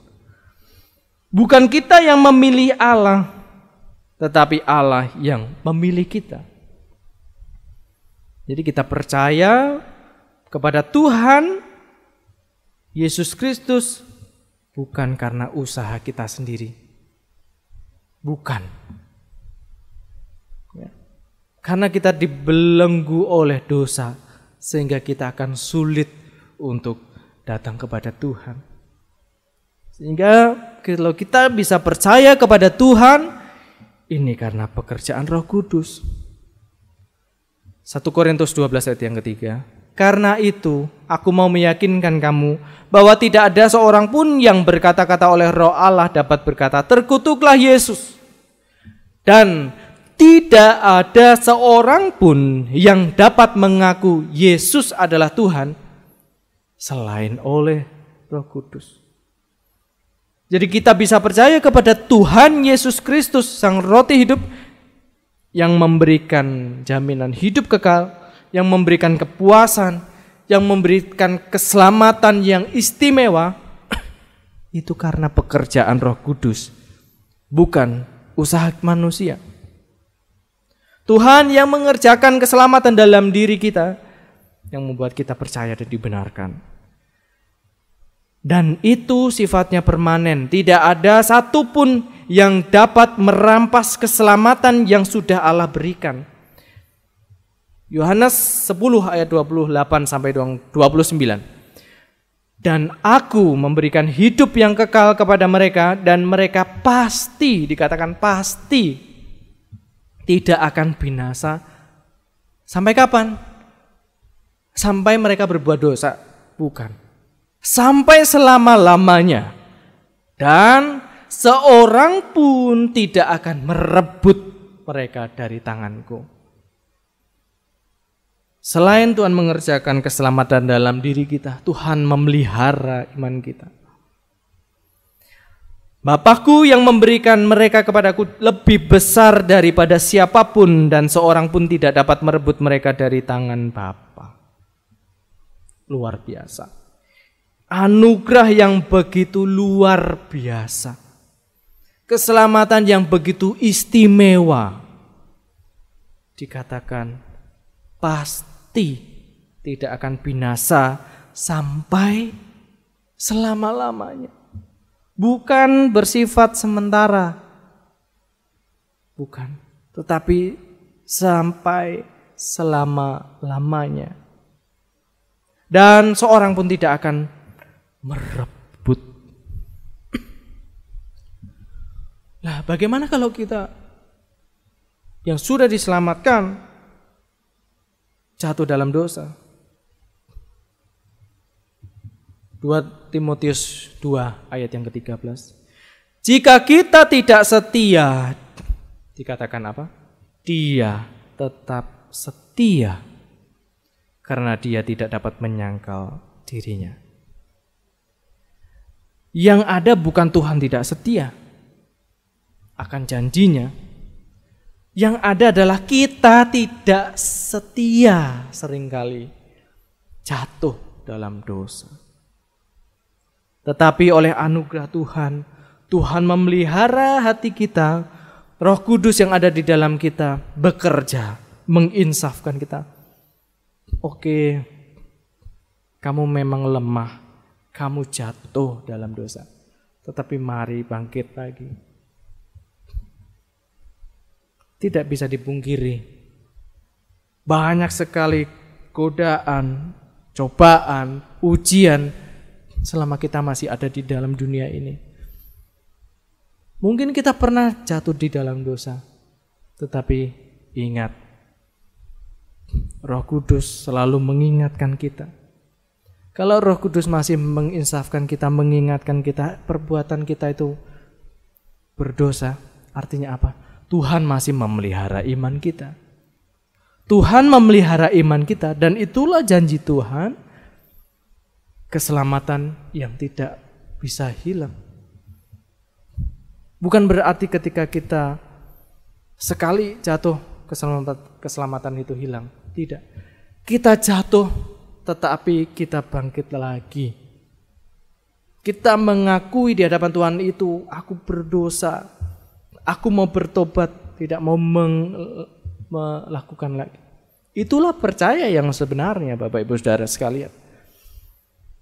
Bukan kita yang memilih Allah, tetapi Allah yang memilih kita. Jadi kita percaya kepada Tuhan Yesus Kristus bukan karena usaha kita sendiri. Bukan. Ya. Karena kita dibelenggu oleh dosa, sehingga kita akan sulit untuk datang kepada Tuhan. Sehingga kalau kita bisa percaya kepada Tuhan, ini karena pekerjaan Roh Kudus. 1 Korintus 12 ayat yang ketiga. Karena itu, aku mau meyakinkan kamu bahwa tidak ada seorang pun yang berkata-kata oleh Roh Allah dapat berkata, terkutuklah Yesus. Dan tidak ada seorang pun yang dapat mengaku Yesus adalah Tuhan selain oleh Roh Kudus. Jadi kita bisa percaya kepada Tuhan Yesus Kristus, Sang Roti hidup, yang memberikan jaminan hidup kekal, yang memberikan kepuasan, yang memberikan keselamatan yang istimewa, itu karena pekerjaan Roh Kudus, bukan usaha manusia. Tuhan yang mengerjakan keselamatan dalam diri kita, yang membuat kita percaya dan dibenarkan. Dan itu sifatnya permanen, tidak ada satupun yang dapat merampas keselamatan yang sudah Allah berikan. Yohanes 10 ayat 28 sampai 29. Dan aku memberikan hidup yang kekal kepada mereka, dan mereka pasti, dikatakan pasti, tidak akan binasa. Sampai kapan? Sampai mereka berbuat dosa? Bukan. Sampai selama-lamanya. Dan seorang pun tidak akan merebut mereka dari tanganku. Selain Tuhan mengerjakan keselamatan dalam diri kita, Tuhan memelihara iman kita. Bapakku yang memberikan mereka kepadaku lebih besar daripada siapapun, dan seorang pun tidak dapat merebut mereka dari tangan Bapa. Luar biasa. Anugerah yang begitu luar biasa. Keselamatan yang begitu istimewa. Dikatakan pasti tidak akan binasa sampai selama-lamanya. Bukan bersifat sementara, bukan, tetapi sampai selama-lamanya. Dan seorang pun tidak akan merebut. Nah, bagaimana kalau kita yang sudah diselamatkan jatuh dalam dosa? 2 Timotius 2 ayat yang ke-13. Jika kita tidak setia, dikatakan apa? Dia tetap setia karena dia tidak dapat menyangkal dirinya. Yang ada bukan Tuhan tidak setia akan janjinya. Yang ada adalah kita tidak setia, seringkali jatuh dalam dosa. Tetapi oleh anugerah Tuhan, Tuhan memelihara hati kita, Roh Kudus yang ada di dalam kita bekerja, menginsafkan kita. Oke, kamu memang lemah, kamu jatuh dalam dosa. Tetapi mari bangkit lagi. Tidak bisa dipungkiri, banyak sekali godaan, cobaan, ujian, selama kita masih ada di dalam dunia ini. Mungkin kita pernah jatuh di dalam dosa, tetapi ingat, Roh Kudus selalu mengingatkan kita. Kalau Roh Kudus masih menginsafkan kita, mengingatkan kita, perbuatan kita itu berdosa, artinya apa? Tuhan masih memelihara iman kita. Tuhan memelihara iman kita, dan itulah janji Tuhan. Keselamatan yang tidak bisa hilang. Bukan berarti ketika kita sekali jatuh keselamatan itu hilang. Tidak. Kita jatuh tetapi kita bangkit lagi. Kita mengakui di hadapan Tuhan itu, aku berdosa. Aku mau bertobat, tidak mau melakukan lagi. Itulah percaya yang sebenarnya, Bapak Ibu Saudara sekalian.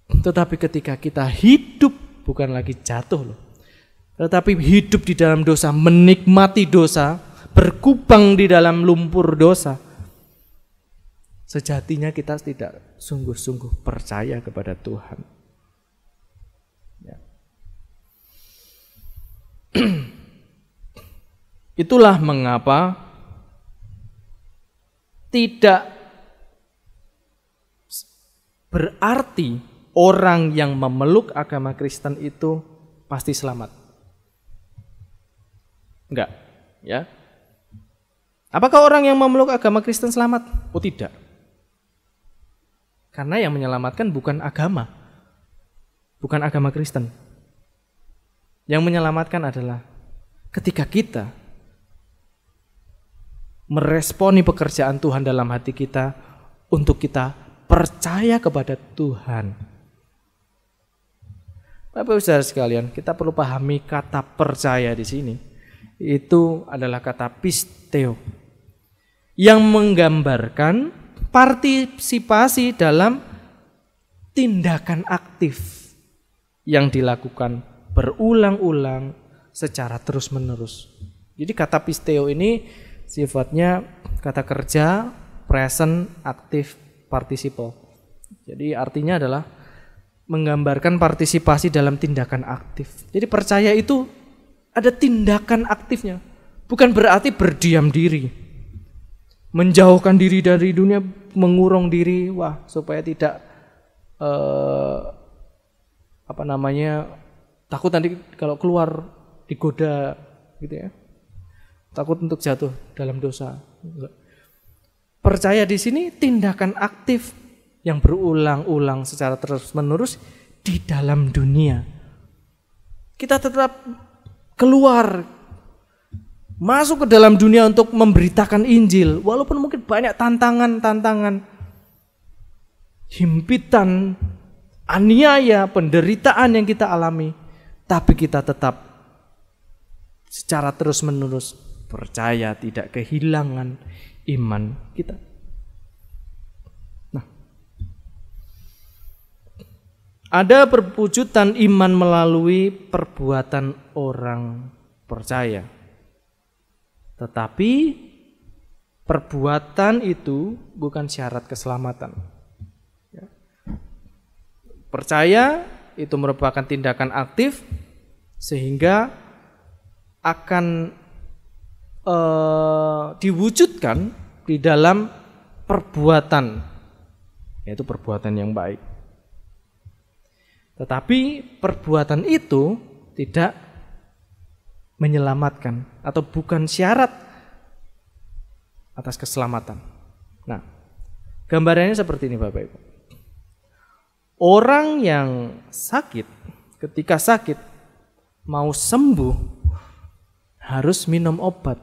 Tetapi ketika kita hidup, bukan lagi jatuh loh, tetapi hidup di dalam dosa, menikmati dosa, berkubang di dalam lumpur dosa, sejatinya kita tidak sungguh-sungguh percaya kepada Tuhan. Ya. Itulah mengapa tidak berarti orang yang memeluk agama Kristen itu pasti selamat. Enggak, ya. Apakah orang yang memeluk agama Kristen selamat? Oh tidak. Karena yang menyelamatkan bukan agama. Bukan agama Kristen. Yang menyelamatkan adalah ketika kita meresponi pekerjaan Tuhan dalam hati kita untuk kita percaya kepada Tuhan. Bapak Saudara sekalian, kita perlu pahami kata percaya di sini. Itu adalah kata pisteo yang menggambarkan partisipasi dalam tindakan aktif yang dilakukan berulang-ulang secara terus-menerus. Jadi kata pisteo ini sifatnya kata kerja, present, active, participle. Jadi artinya adalah menggambarkan partisipasi dalam tindakan aktif. Jadi percaya itu ada tindakan aktifnya. Bukan berarti berdiam diri. Menjauhkan diri dari dunia, mengurung diri, supaya tidak takut nanti kalau keluar digoda gitu ya. takut untuk jatuh dalam dosa. Enggak. Percaya di sini tindakan aktif yang berulang-ulang secara terus-menerus di dalam dunia. Kita tetap keluar, masuk ke dalam dunia untuk memberitakan Injil, walaupun mungkin banyak tantangan-tantangan, himpitan, aniaya, penderitaan yang kita alami, tapi kita tetap secara terus-menerus percaya, tidak kehilangan iman kita. Nah, ada perwujudan iman melalui perbuatan orang percaya. Tetapi perbuatan itu bukan syarat keselamatan. Percaya itu merupakan tindakan aktif sehingga akan diwujudkan di dalam perbuatan, yaitu perbuatan yang baik. Tetapi perbuatan itu tidak menyelamatkan atau bukan syarat atas keselamatan. Nah, gambarannya seperti ini Bapak Ibu. Orang yang sakit, ketika sakit mau sembuh harus minum obat.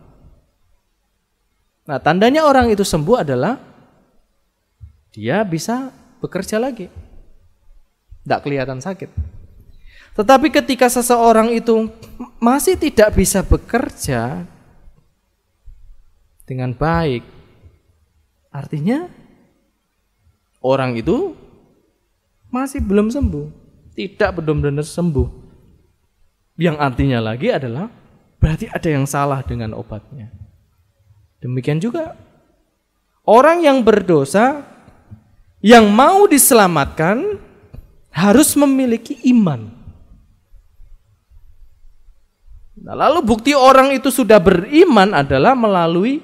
Nah, tandanya orang itu sembuh adalah dia bisa bekerja lagi. Tidak kelihatan sakit. Tetapi ketika seseorang itu masih tidak bisa bekerja dengan baik, artinya orang itu masih belum sembuh, tidak benar-benar sembuh. Yang artinya lagi adalah berarti ada yang salah dengan obatnya. Demikian juga orang yang berdosa yang mau diselamatkan harus memiliki iman. Nah, lalu bukti orang itu sudah beriman adalah melalui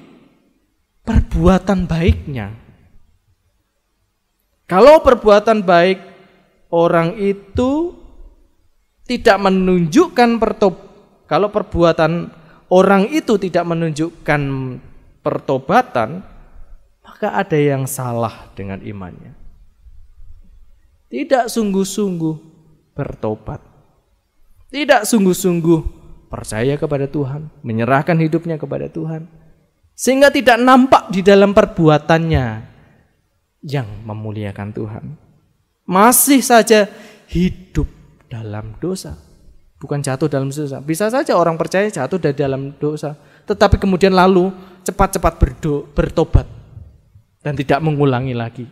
perbuatan baiknya. Kalau perbuatan baik orang itu tidak menunjukkan kalau perbuatan orang itu tidak menunjukkan pertobatan, maka ada yang salah dengan imannya. Tidak sungguh-sungguh bertobat, tidak sungguh-sungguh percaya kepada Tuhan, menyerahkan hidupnya kepada Tuhan, sehingga tidak nampak di dalam perbuatannya yang memuliakan Tuhan. Masih saja hidup dalam dosa, bukan jatuh dalam dosa. Bisa saja orang percaya jatuh dari dalam dosa, tetapi kemudian lalu cepat-cepat bertobat dan tidak mengulangi lagi.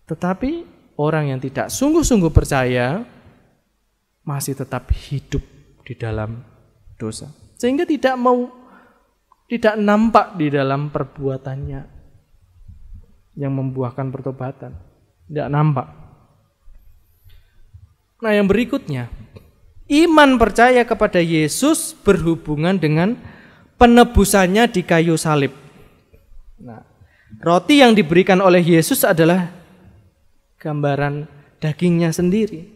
Tetapi orang yang tidak sungguh-sungguh percaya masih tetap hidup di dalam dosa, sehingga tidak nampak di dalam perbuatannya yang membuahkan pertobatan, tidak nampak. Nah, yang berikutnya, iman percaya kepada Yesus berhubungan dengan penebusannya di kayu salib. Nah, roti yang diberikan oleh Yesus adalah gambaran dagingnya sendiri.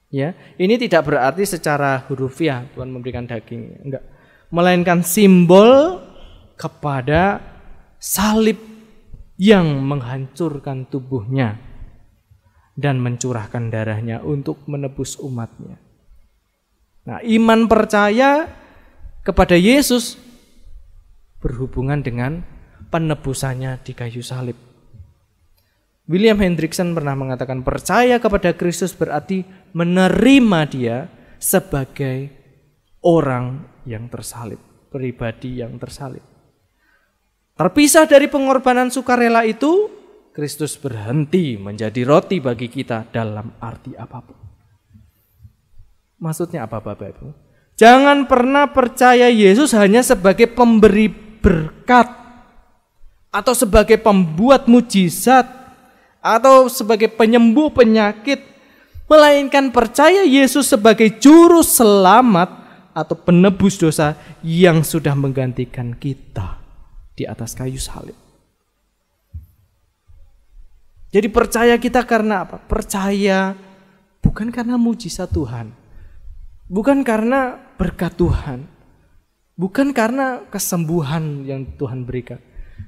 Ya, ini tidak berarti secara hurufiah Tuhan memberikan daging, enggak. Melainkan simbol kepada salib yang menghancurkan tubuhnya dan mencurahkan darahnya untuk menebus umatnya. Nah, iman percaya kepada Yesus berhubungan dengan penebusannya di kayu salib. William Hendriksen pernah mengatakan percaya kepada Kristus berarti menerima Dia sebagai orang yang tersalib, pribadi yang tersalib. Terpisah dari pengorbanan sukarela itu, Kristus berhenti menjadi roti bagi kita dalam arti apapun. Maksudnya apa Bapak Ibu? Jangan pernah percaya Yesus hanya sebagai pemberi berkat atau sebagai pembuat mujizat atau sebagai penyembuh penyakit, melainkan percaya Yesus sebagai juru selamat atau penebus dosa yang sudah menggantikan kita di atas kayu salib. Jadi percaya kita karena apa? Percaya bukan karena mujizat Tuhan, bukan karena berkat Tuhan. Bukan karena kesembuhan yang Tuhan berikan.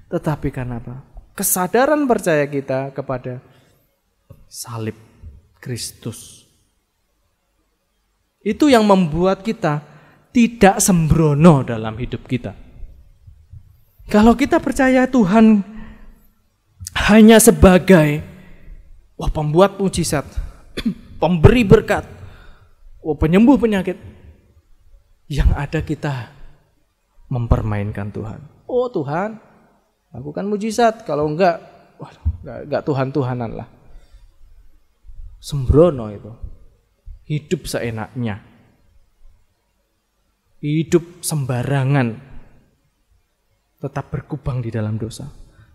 Tetapi karena apa? Kesadaran percaya kita kepada salib Kristus. Itu yang membuat kita tidak sembrono dalam hidup kita. Kalau kita percaya Tuhan hanya sebagai pembuat mujizat, pemberi berkat, penyembuh penyakit, yang ada kita mempermainkan Tuhan. Oh Tuhan, lakukan mujizat. Kalau enggak Tuhan-Tuhanan lah. Sembrono itu. Hidup seenaknya. Hidup sembarangan. Tetap berkubang di dalam dosa.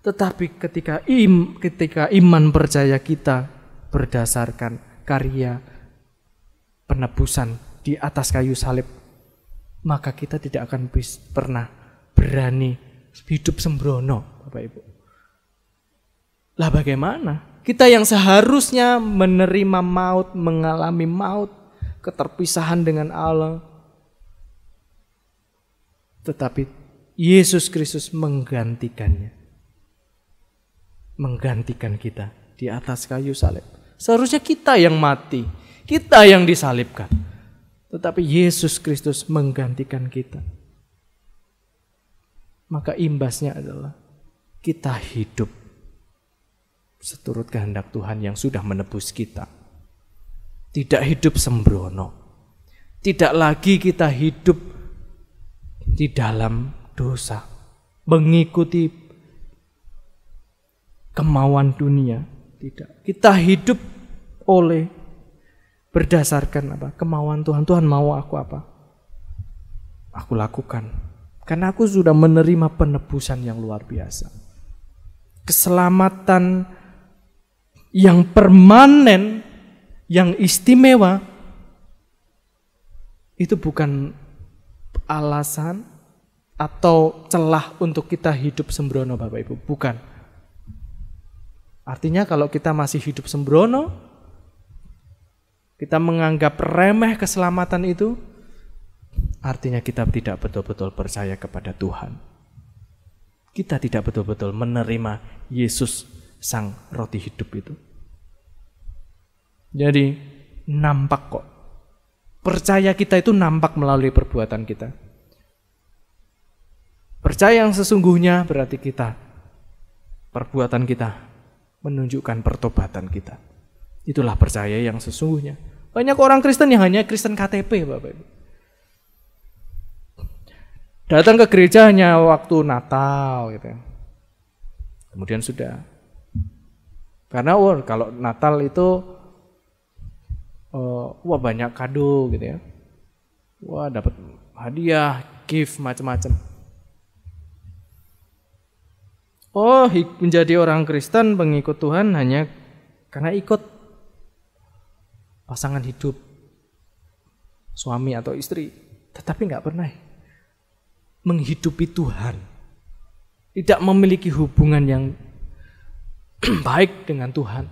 Tetapi ketika iman percaya kita berdasarkan karya penebusan di atas kayu salib, maka kita tidak akan pernah berani hidup sembrono, Bapak Ibu. Lah bagaimana? Kita yang seharusnya menerima maut, mengalami maut, keterpisahan dengan Allah, tetapi Yesus Kristus menggantikannya. Menggantikan kita di atas kayu salib. Seharusnya kita yang mati, kita yang disalibkan. Tetapi Yesus Kristus menggantikan kita. Maka imbasnya adalah kita hidup seturut kehendak Tuhan yang sudah menebus kita. Tidak hidup sembrono. Tidak lagi kita hidup di dalam dosa, mengikuti kemauan dunia. Tidak. Kita hidup berdasarkan apa? Kemauan Tuhan. Tuhan mau aku apa? Aku lakukan. Karena aku sudah menerima penebusan yang luar biasa. Keselamatan yang permanen, yang istimewa, itu bukan alasan atau celah untuk kita hidup sembrono, Bapak Ibu. Bukan. Artinya kalau kita masih hidup sembrono, kita menganggap remeh keselamatan itu, artinya kita tidak betul-betul percaya kepada Tuhan. Kita tidak betul-betul menerima Yesus Sang Roti Hidup itu. Jadi nampak kok. Percaya kita itu nampak melalui perbuatan kita. Percaya yang sesungguhnya berarti perbuatan kita menunjukkan pertobatan kita. Itulah percaya yang sesungguhnya. Banyak orang Kristen yang hanya Kristen KTP, Bapak Ibu. Datang ke gereja hanya waktu Natal gitu ya. Kemudian sudah. Karena kalau Natal itu banyak kado gitu ya. Dapat hadiah, gift macam-macam. Menjadi orang Kristen pengikut Tuhan hanya karena ikut pasangan hidup, suami atau istri, tetapi nggak pernah menghidupi Tuhan, tidak memiliki hubungan yang baik dengan Tuhan,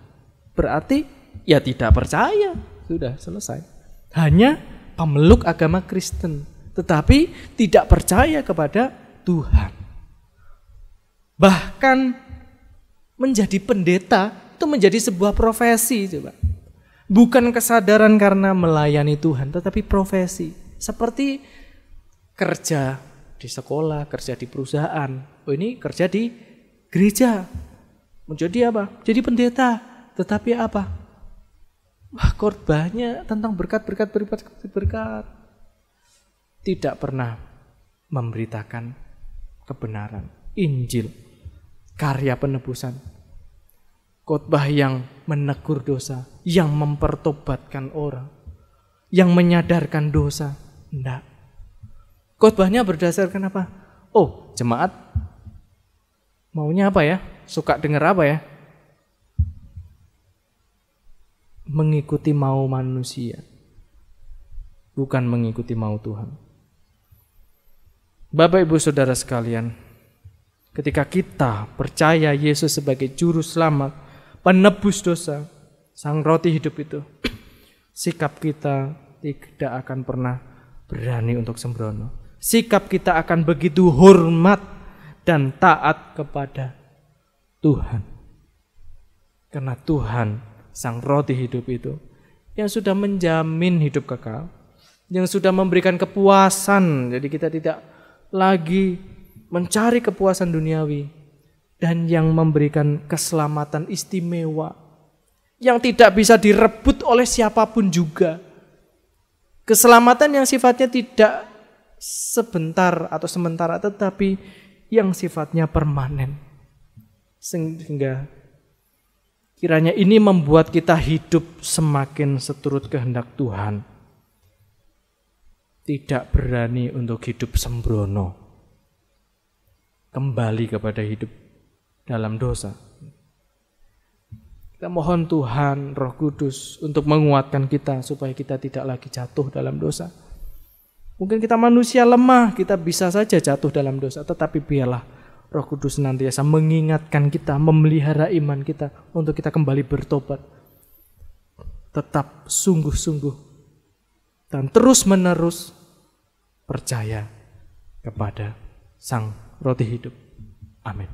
berarti ya tidak percaya, sudah selesai. Hanya pemeluk agama Kristen, tetapi tidak percaya kepada Tuhan. Bahkan menjadi pendeta itu menjadi sebuah profesi, coba. Bukan kesadaran karena melayani Tuhan, tetapi profesi. Seperti kerja di sekolah, kerja di perusahaan. Ini kerja di gereja. Menjadi apa? Jadi pendeta. Tetapi apa? Khotbahnya tentang berkat. Tidak pernah memberitakan kebenaran, Injil, karya penebusan. Khotbah yang menegur dosa, yang mempertobatkan orang, yang menyadarkan dosa. Enggak. Khotbahnya berdasarkan apa? Jemaat maunya apa ya? Suka dengar apa ya? Mengikuti mau manusia, bukan mengikuti mau Tuhan. Bapak Ibu Saudara sekalian, ketika kita percaya Yesus sebagai juru selamat, penebus dosa, Sang Roti Hidup itu, sikap kita tidak akan pernah berani untuk sembrono. Sikap kita akan begitu hormat dan taat kepada Tuhan. Karena Tuhan, Sang Roti hidup itu, yang sudah menjamin hidup kekal, yang sudah memberikan kepuasan. Jadi kita tidak lagi mencari kepuasan duniawi, dan yang memberikan keselamatan istimewa yang tidak bisa direbut oleh siapapun juga. Keselamatan yang sifatnya tidak sebentar atau sementara, tetapi yang sifatnya permanen. Sehingga kiranya ini membuat kita hidup semakin seturut kehendak Tuhan. Tidak berani untuk hidup sembrono, kembali kepada hidup dalam dosa. Kita mohon Tuhan Roh Kudus untuk menguatkan kita supaya kita tidak lagi jatuh dalam dosa. Mungkin kita manusia lemah, kita bisa saja jatuh dalam dosa, tetapi biarlah Roh Kudus senantiasa mengingatkan kita, memelihara iman kita untuk kita kembali bertobat. Tetap sungguh-sungguh dan terus-menerus percaya kepada Sang Roti hidup. Amin.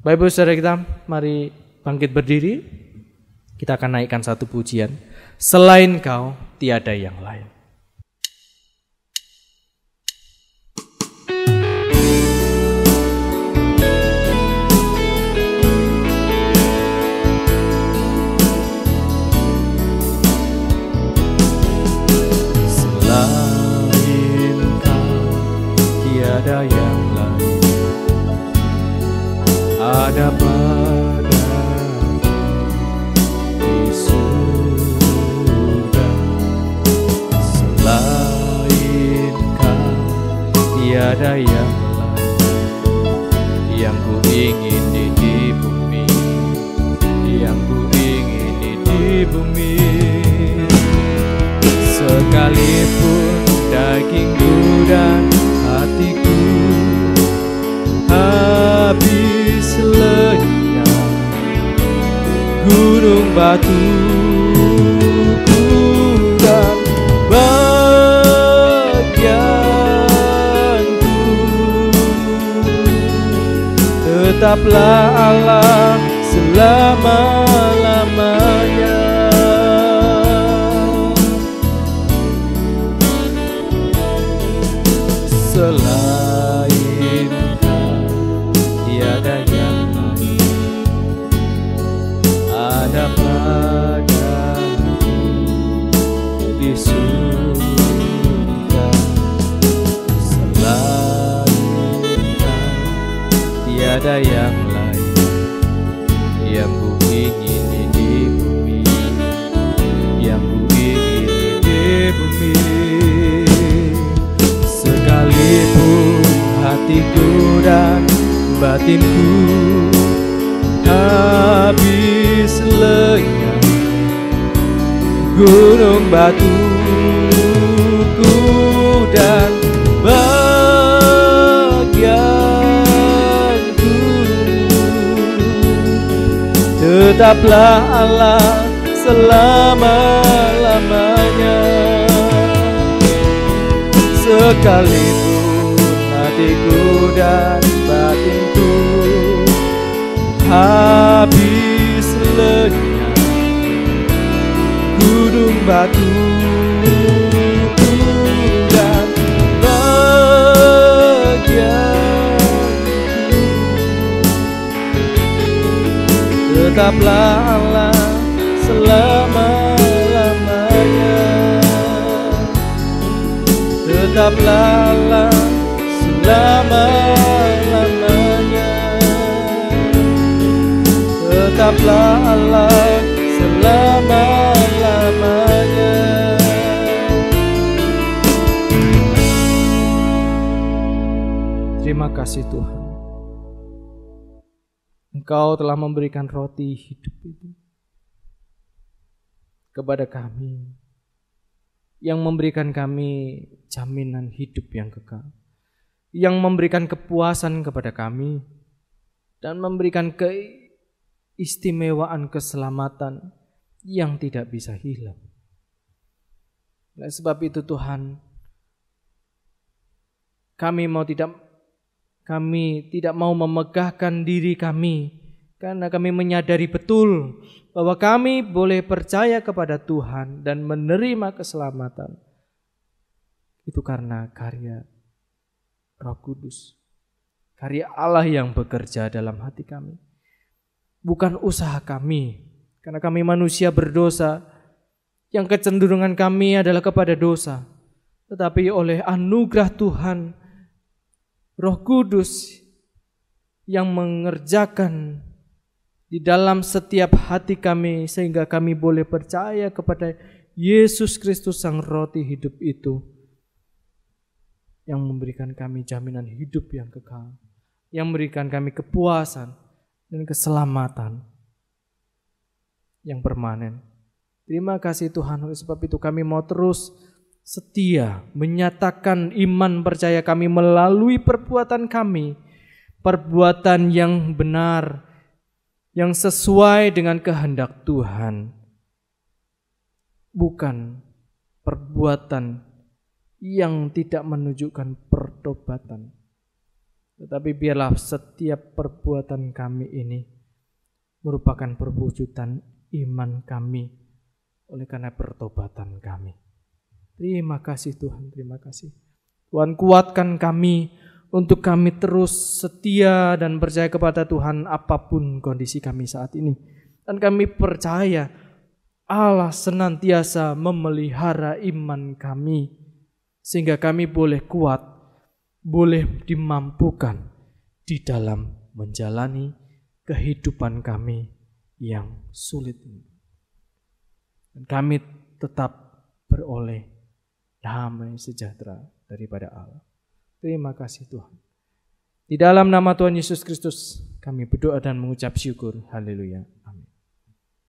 Bapak Ibu Saudara kita, mari bangkit berdiri. Kita akan naikkan satu pujian. Selain Kau tiada yang lain. Selain Kau tiada yang lain. Ada pada di surga. Selain Kau tiada yang lain. Yang ku ingini di bumi, yang ku ingini di bumi. Sekalipun dagingku dan hatiku habis lenyap, gunung batuku dan bagianku, tetaplah Allah selama-lamanya. Selain Kau tiada yang lain. Ada padaku di surga. Selain Kau tiada yang lain. Yang ku ingini di bumi, yang ku ingini di bumi. Sekalipun hatiku dan batinku habis lenyap, gunung batuku dan bagianku, tetaplah Allah selama-lamanya. Sekalipun hatiku dan batinku habis lenyap, gunung batuku dan bagianku, tetaplah Allah selama-lamanya. Tetaplah Allah selama-lamanya. Tetaplah Allah selama-lamanya. Terima kasih Tuhan, Engkau telah memberikan roti hidup itu kepada kami, yang memberikan kami jaminan hidup yang kekal, yang memberikan kepuasan kepada kami, dan memberikan keistimewaan keselamatan yang tidak bisa hilang. Oleh sebab itu Tuhan, Kami tidak mau memegahkan diri kami, karena kami menyadari betul bahwa kami boleh percaya kepada Tuhan dan menerima keselamatan. Itu karena karya Roh Kudus, karya Allah yang bekerja dalam hati kami. Bukan usaha kami, karena kami manusia berdosa, yang kecenderungan kami adalah kepada dosa. Tetapi oleh anugerah Tuhan, Roh Kudus yang mengerjakan di dalam setiap hati kami, sehingga kami boleh percaya kepada Yesus Kristus Sang Roti hidup itu, yang memberikan kami jaminan hidup yang kekal, yang memberikan kami kepuasan dan keselamatan yang permanen. Terima kasih Tuhan, oleh sebab itu kami mau terus setia menyatakan iman percaya kami melalui perbuatan kami, perbuatan yang benar, yang sesuai dengan kehendak Tuhan, bukan perbuatan yang tidak menunjukkan pertobatan. Tetapi biarlah setiap perbuatan kami ini merupakan perwujudan iman kami oleh karena pertobatan kami. Terima kasih Tuhan, terima kasih. Tuhan, kuatkan kami untuk kami terus setia dan percaya kepada Tuhan apapun kondisi kami saat ini. Dan kami percaya Allah senantiasa memelihara iman kami, sehingga kami boleh kuat, boleh dimampukan di dalam menjalani kehidupan kami yang sulit ini. Dan kami tetap beroleh damai sejahtera daripada Allah. Terima kasih Tuhan. Di dalam nama Tuhan Yesus Kristus kami berdoa dan mengucap syukur. Haleluya.